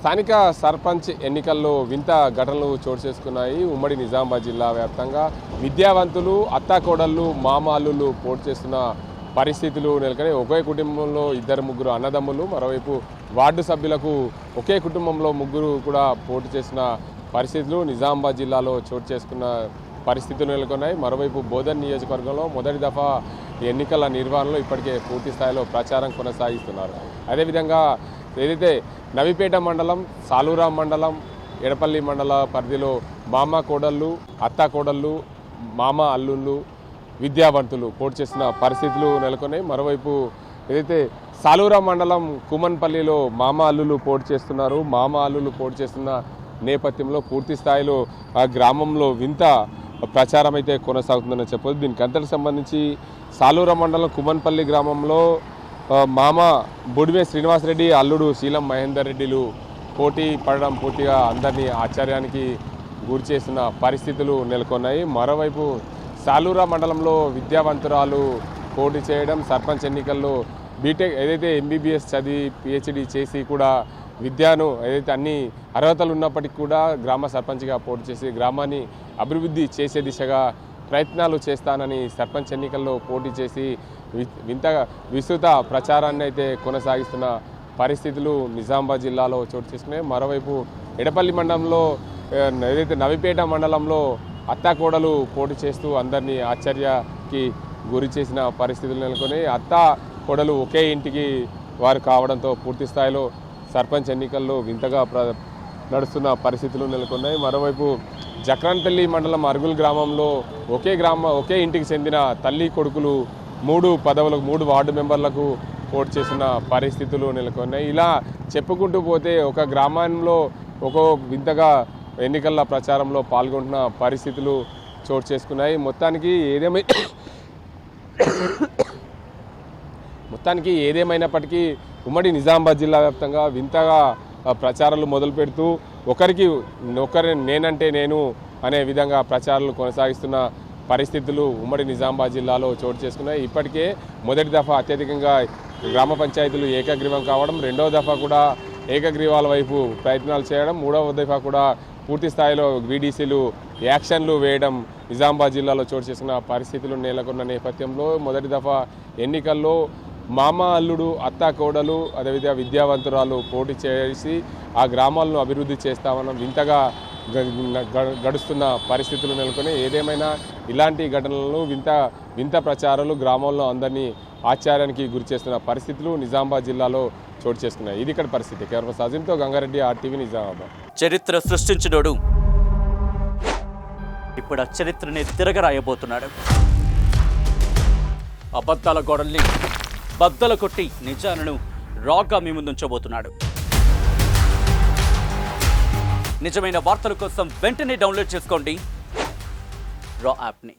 స్థానిక సర్పంచ్ ఎన్నికల్లో వింత ఘటనలు చోటు చేసుకున్నాయి. ఉమ్మడి నిజామాబాద్ జిల్లా వ్యాప్తంగా విద్యావంతులు, అత్తాకోడళ్ళు, మామాళ్ళు పోటీ చేస్తున్న పరిస్థితులు నెలకొన్నాయి. ఒకే కుటుంబంలో ఇద్దరు ముగ్గురు అన్నదమ్ములు, మరోవైపు వార్డు సభ్యులకు ఒకే కుటుంబంలో ముగ్గురు కూడా పోటీ చేసిన పరిస్థితులు నిజామాబాద్ జిల్లాలో చోటు చేసుకున్న పరిస్థితులు నెలకొన్నాయి. మరోవైపు బోధన్ నియోజకవర్గంలో మొదటి దఫా ఎన్నికల నిర్వహణలో ఇప్పటికే పూర్తి స్థాయిలో ప్రచారం కొనసాగిస్తున్నారు. అదేవిధంగా ఏదైతే నవిపేట మండలం, సాలూరా మండలం, ఎడపల్లి మండల పరిధిలో మామ కోడళ్ళు, అత్త కోడళ్ళు, మామ అల్లుళ్ళు, విద్యావంతులు పోటీ చేసిన పరిస్థితులు నెలకొన్నాయి. మరోవైపు ఏదైతే సాలూరా మండలం కుమన్పల్లిలో మామ అల్లులు పోటీ చేస్తున్నారు. మామ అల్లులు పోటీ చేస్తున్న నేపథ్యంలో పూర్తి స్థాయిలో ఆ గ్రామంలో వింత ప్రచారం అయితే కొనసాగుతుందని చెప్పొచ్చు. దీనికి అంతటికి సంబంధించి సాలూరా మండలం కుమన్పల్లి గ్రామంలో మామ బొడివే శ్రీనివాసరెడ్డి, అల్లుడు శీలం మహేందర్ రెడ్డిలు పోటీ పడడం పూర్తిగా అందరినీ ఆశ్చర్యానికి గురి చేసిన పరిస్థితులు నెలకొన్నాయి. మరోవైపు సాలూరా మండలంలో విద్యావంతురాలు పోటీ చేయడం, సర్పంచ్ ఎన్నికల్లో బీటెక్ ఏదైతే ఎంబీబీఎస్ చదివి పిహెచ్డి చేసి కూడా విద్యను ఏదైతే అన్ని అర్హతలు ఉన్నప్పటికీ కూడా గ్రామ సర్పంచ్గా పోటీ చేసి గ్రామాన్ని అభివృద్ధి చేసే దిశగా ప్రయత్నాలు చేస్తానని సర్పంచ్ ఎన్నికల్లో పోటీ చేసి విస్తృత ప్రచారాన్ని అయితే కొనసాగిస్తున్న పరిస్థితులు నిజామాబాద్ జిల్లాలో చోటు చేసుకున్నాయి. మరోవైపు ఎడపల్లి మండలంలో ఏదైతే నవిపేట మండలంలో అత్తాకోడలు పోటీ చేస్తూ అందరినీ ఆశ్చర్యకి గురి చేసిన పరిస్థితులు నెలకొని అత్తా కోడలు ఒకే ఇంటికి వారు కావడంతో పూర్తి స్థాయిలో సర్పంచ్ ఎన్నికల్లో వింతగా నడుస్తున్న పరిస్థితులు నెలకొన్నాయి. మరోవైపు జక్రాన్పల్లి మండలం అరుగుల్ గ్రామంలో ఒకే ఇంటికి చెందిన తల్లి కొడుకులు 3 పదవులకు 3 వార్డు మెంబర్లకు పోటీ చేసిన పరిస్థితులు నెలకొన్నాయి. ఇలా చెప్పుకుంటూ పోతే ఒక గ్రామంలో ఒక వింతగా ఎన్నికల ప్రచారంలో పాల్గొంటున్న పరిస్థితులు చోటు చేసుకున్నాయి. మొత్తానికి ఏదేమైనప్పటికీ ఉమ్మడి నిజామాబాద్ జిల్లా వ్యాప్తంగా వింతగా ప్రచారాలు మొదలు పెడుతూ ఒకరి నేనంటే నేను అనే విధంగా ప్రచారాలు కొనసాగిస్తున్న పరిస్థితులు ఉమ్మడి నిజామాబాద్ జిల్లాలో చోటు చేసుకున్నాయి. ఇప్పటికే మొదటి దఫా అత్యధికంగా గ్రామ పంచాయతీలు ఏకగ్రీవం కావడం, రెండవ దఫా కూడా ఏకగ్రీవాల వైపు ప్రయత్నాలు చేయడం, మూడవ దఫా కూడా పూర్తి స్థాయిలో వీడీసీలు యాక్షన్లు వేయడం నిజామాబాద్ జిల్లాలో చోటు చేసుకున్న పరిస్థితులు నెలకొన్న నేపథ్యంలో మొదటి దఫా ఎన్నికల్లో మామ అల్లుడు, అత్తా కోడలు, అదేవిధంగా విద్యావంతురాలు పోటీ చేసి ఆ గ్రామాలను అభివృద్ధి చేస్తామన్న వింతగా గడుస్తున్న పరిస్థితులు నెలకొని ఏదేమైనా ఇలాంటి ఘటనలను వింత ప్రచారాలు గ్రామాల్లో అందరినీ ఆశ్చర్యానికి గురి చేస్తున్న పరిస్థితులు నిజామాబాద్ జిల్లాలో చోటు చేసుకున్నాయి. ఇది ఇక్కడ పరిస్థితి. కేవలం సజింతో గంగారెడ్డి, RTV నిజామాబాద్. చరిత్ర సృష్టించినోడు ఇప్పుడు ఆ చరిత్రని తిరగరాయబోతున్నాడు. అబద్ధాల గోడల్ని బద్దలు కొట్టి నిజాలను రాగా మీ ముందుంచబోతున్నాడు. నిజమైన వార్తల కోసం వెంటనే డౌన్లోడ్ చేసుకోండి రా యాప్ని.